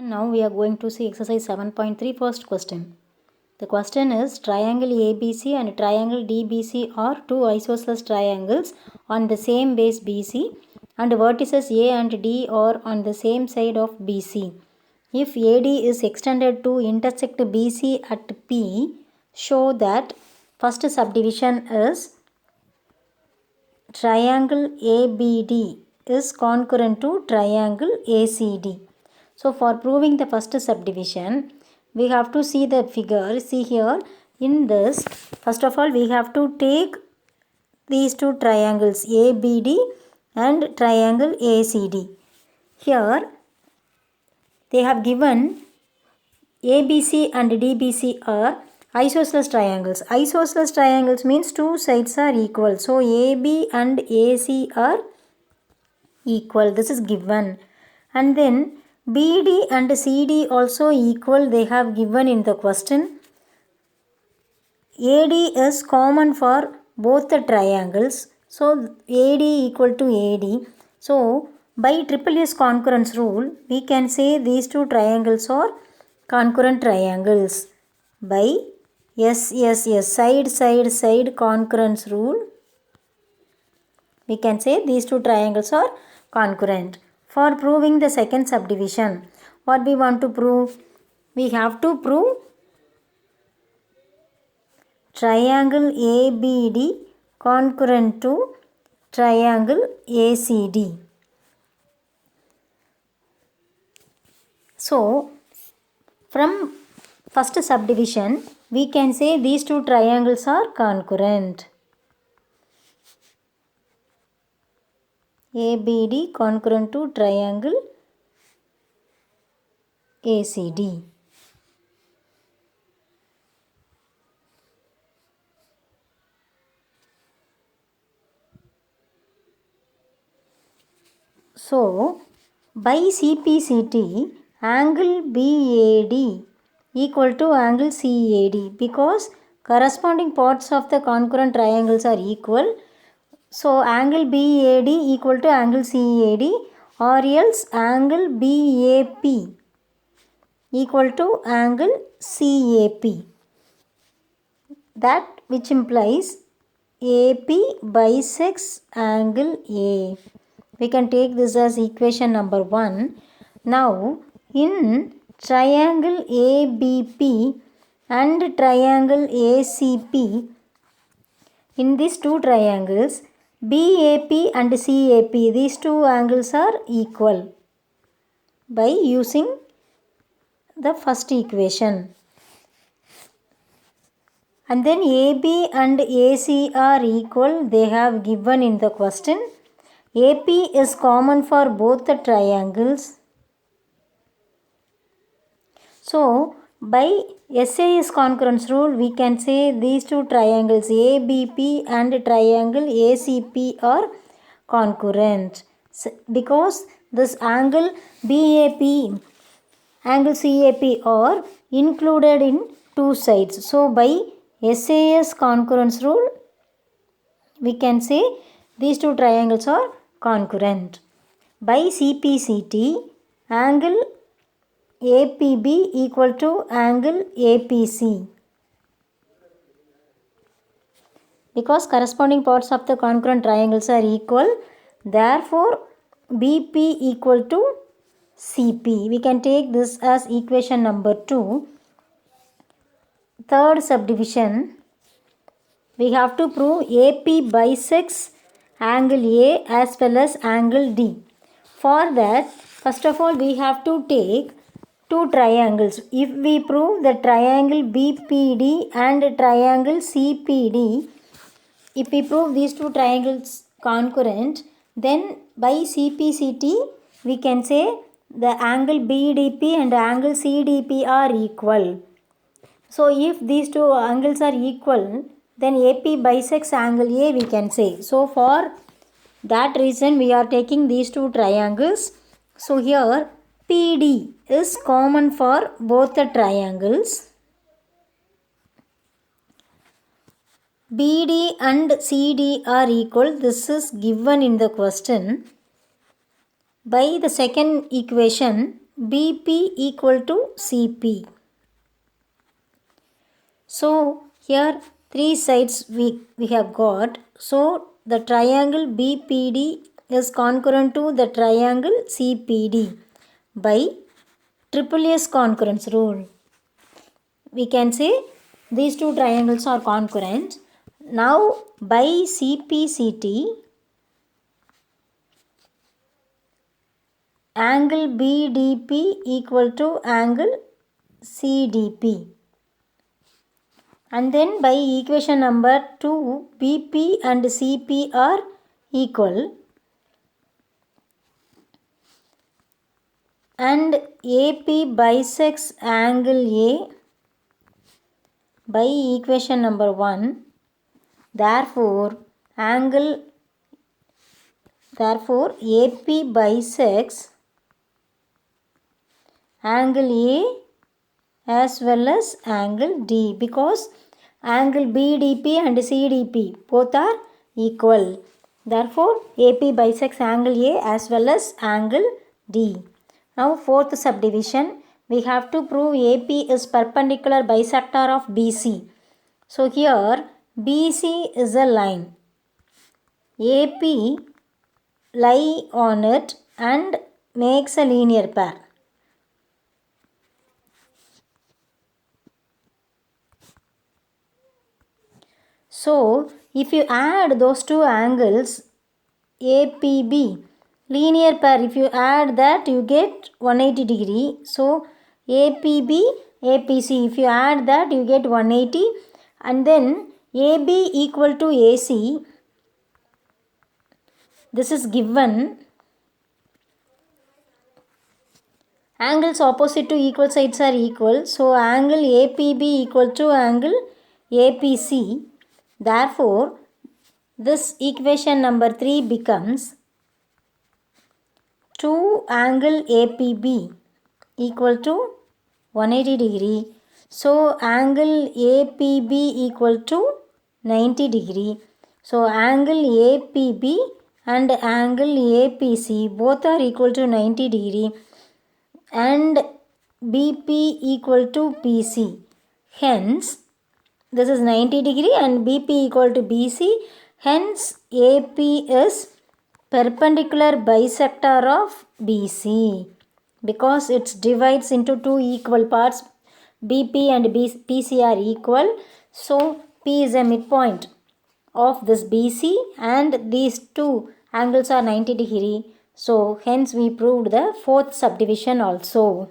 Now we are going to see exercise 7.3 first question. The question is triangle ABC and triangle DBC are two isosceles triangles on the same base BC and vertices A and D are on the same side of BC. If AD is extended to intersect BC at P, show that first subdivision is triangle ABD is concurrent to triangle ACD. So for proving the first subdivision, we have to see the figure. See here, in this, first of all, we have to take these two triangles ABD and triangle ACD. Here, they have given ABC and DBC are isosceles triangles. Isosceles triangles means two sides are equal. So AB and AC are equal. This is given. And then BD and CD also equal, they have given in the question. AD is common for both the triangles. So AD equal to AD. So by triple S concurrence rule, we can say these two triangles are concurrent triangles. By side concurrence rule, we can say these two triangles are concurrent. For proving the second subdivision, what we want to prove? We have to prove triangle ABD concurrent to triangle ACD. So, from first subdivision, we can say these two triangles are concurrent. ABD concurrent to triangle ACD. So, by CPCT, angle BAD equal to angle CAD because corresponding parts of the concurrent triangles are equal. So, angle BAD equal to angle CAD or else angle BAP equal to angle CAP. That which implies AP bisects angle A. We can take this as equation number 1. Now, in triangle ABP and triangle ACP, in these two triangles, BAP and CAP, these two angles are equal by using the first equation. And then AB and AC are equal, they have given in the question. AP is common for both the triangles. So, by SAS concurrence rule, we can say these two triangles ABP and triangle ACP are concurrent. Because this angle BAP, angle CAP are included in two sides. So, by SAS concurrence rule, we can say these two triangles are concurrent. By CPCT, angle APB equal to angle APC. Because corresponding parts of the concurrent triangles are equal, therefore BP equal to CP. We can take this as equation number 2. Third subdivision, we have to prove AP bisects angle A as well as angle D. For that, first of all, we have to take two triangles. If we prove the triangle BPD and triangle CPD, if we prove these two triangles concurrent, then by CPCT, we can say the angle BDP and angle CDP are equal. So, if these two angles are equal, then AP bisects angle A, we can say. So, for that reason, we are taking these two triangles. So, here PD is common for both the triangles. BD and CD are equal. This is given in the question. By the second equation, BP equal to CP. So here three sides we have got. So the triangle BPD is concurrent to the triangle CPD by triple S concurrence rule. We can say these two triangles are concurrent. Now by CPCT, angle BDP equal to angle CDP. And then by equation number 2, BP and CP are equal. And AP bisects angle A by equation number 1. Therefore, AP bisects angle A as well as angle D, because angle BDP and CDP both are equal. Therefore, AP bisects angle A as well as angle D. Now, fourth subdivision, we have to prove AP is perpendicular bisector of BC. So, here BC is a line. AP lie on it and makes a linear pair. So, if you add those two angles, APB, linear pair, if you add that, you get 180 degree. So, APB, APC, if you add that, you get 180. And then AB equal to AC, this is given. Angles opposite to equal sides are equal. So, angle APB equal to angle APC. Therefore, this equation number 3 becomes 2 angle APB equal to 180 degree. So, angle APB equal to 90 degree. So, angle APB and angle APC both are equal to 90 degree and BP equal to PC. Hence, this is 90 degree and BP equal to BC. Hence, AP is perpendicular bisector of BC because it divides into two equal parts. BP and PC are equal. So, P is a midpoint of this BC and these two angles are 90 degree. So, hence we proved the fourth subdivision also.